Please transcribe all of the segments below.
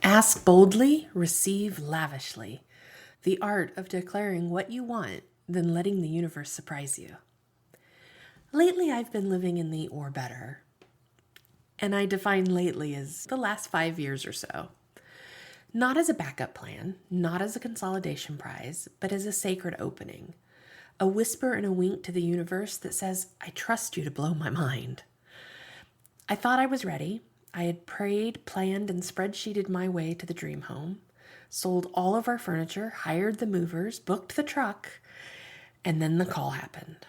Ask boldly, receive lavishly. The art of declaring what you want, then letting the universe surprise you. Lately, I've been living in the or better. And I define lately as the last 5 years or so. Not as a backup plan, not as a consolidation prize, but as a sacred opening. A whisper and a wink to the universe that says, I trust you to blow my mind. I thought I was ready. I had prayed, planned, and spreadsheeted my way to the dream home, sold all of our furniture, hired the movers, booked the truck, and then the call happened.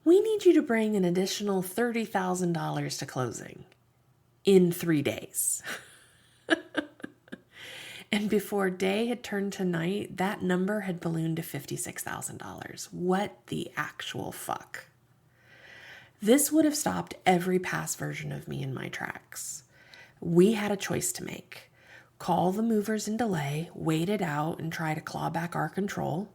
We need you to bring an additional $30,000 to closing in 3 days. And before day had turned to night, that number had ballooned to $56,000. What the actual fuck? This would have stopped every past version of me in my tracks. We had a choice to make. Call the movers and delay, wait it out, and try to claw back our control,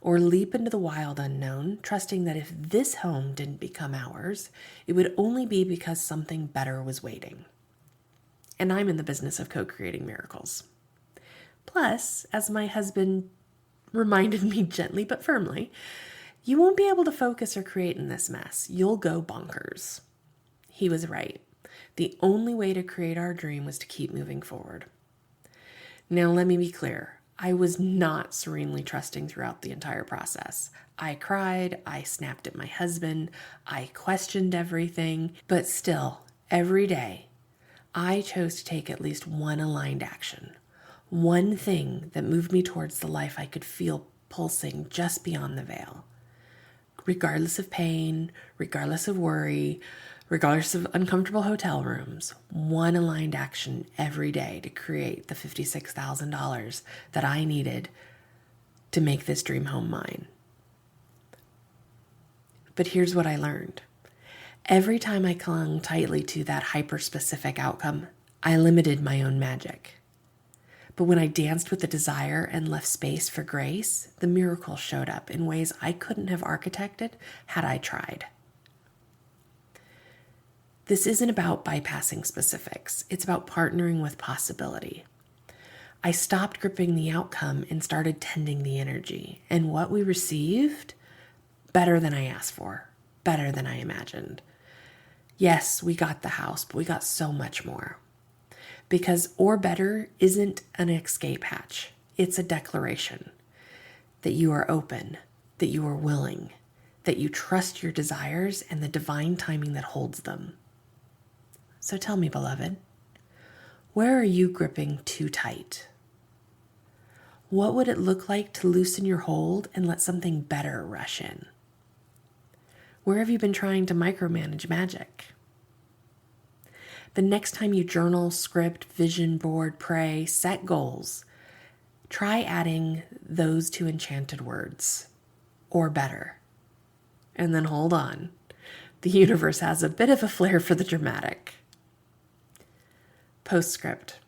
or leap into the wild unknown, trusting that if this home didn't become ours, it would only be because something better was waiting. And I'm in the business of co-creating miracles. Plus, as my husband reminded me gently but firmly, you won't be able to focus or create in this mess. You'll go bonkers. He was right. The only way to create our dream was to keep moving forward. Now, let me be clear. I was not serenely trusting throughout the entire process. I cried, I snapped at my husband, I questioned everything, but still, every day, I chose to take at least one aligned action. One thing that moved me towards the life I could feel pulsing just beyond the veil. Regardless of pain, regardless of worry, regardless of uncomfortable hotel rooms, one aligned action every day to create the $56,000 that I needed to make this dream home mine. But here's what I learned. Every time I clung tightly to that hyper-specific outcome, I limited my own magic. But when I danced with the desire and left space for grace, the miracle showed up in ways I couldn't have architected had I tried. This isn't about bypassing specifics. It's about partnering with possibility. I stopped gripping the outcome and started tending the energy. And what we received, better than I asked for, better than I imagined. Yes, we got the house, but we got so much more. Because or better isn't an escape hatch. It's a declaration that you are open, that you are willing, that you trust your desires and the divine timing that holds them. So tell me, beloved, where are you gripping too tight? What would it look like to loosen your hold and let something better rush in? Where have you been trying to micromanage magic? The next time you journal, script, vision board, pray, set goals, try adding those two enchanted words, or better. And then hold on. The universe has a bit of a flair for the dramatic. Postscript.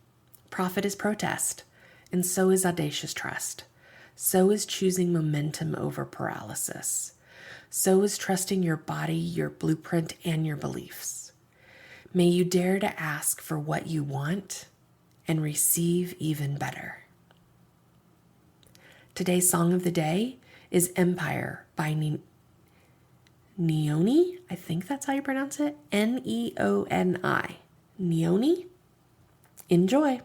Profit is protest, and so is audacious trust. So is choosing momentum over paralysis. So is trusting your body, your blueprint, and your beliefs. May you dare to ask for what you want and receive even better. Today's song of the day is Empire by Neoni. I think that's how you pronounce it. Neoni. Neoni. Enjoy.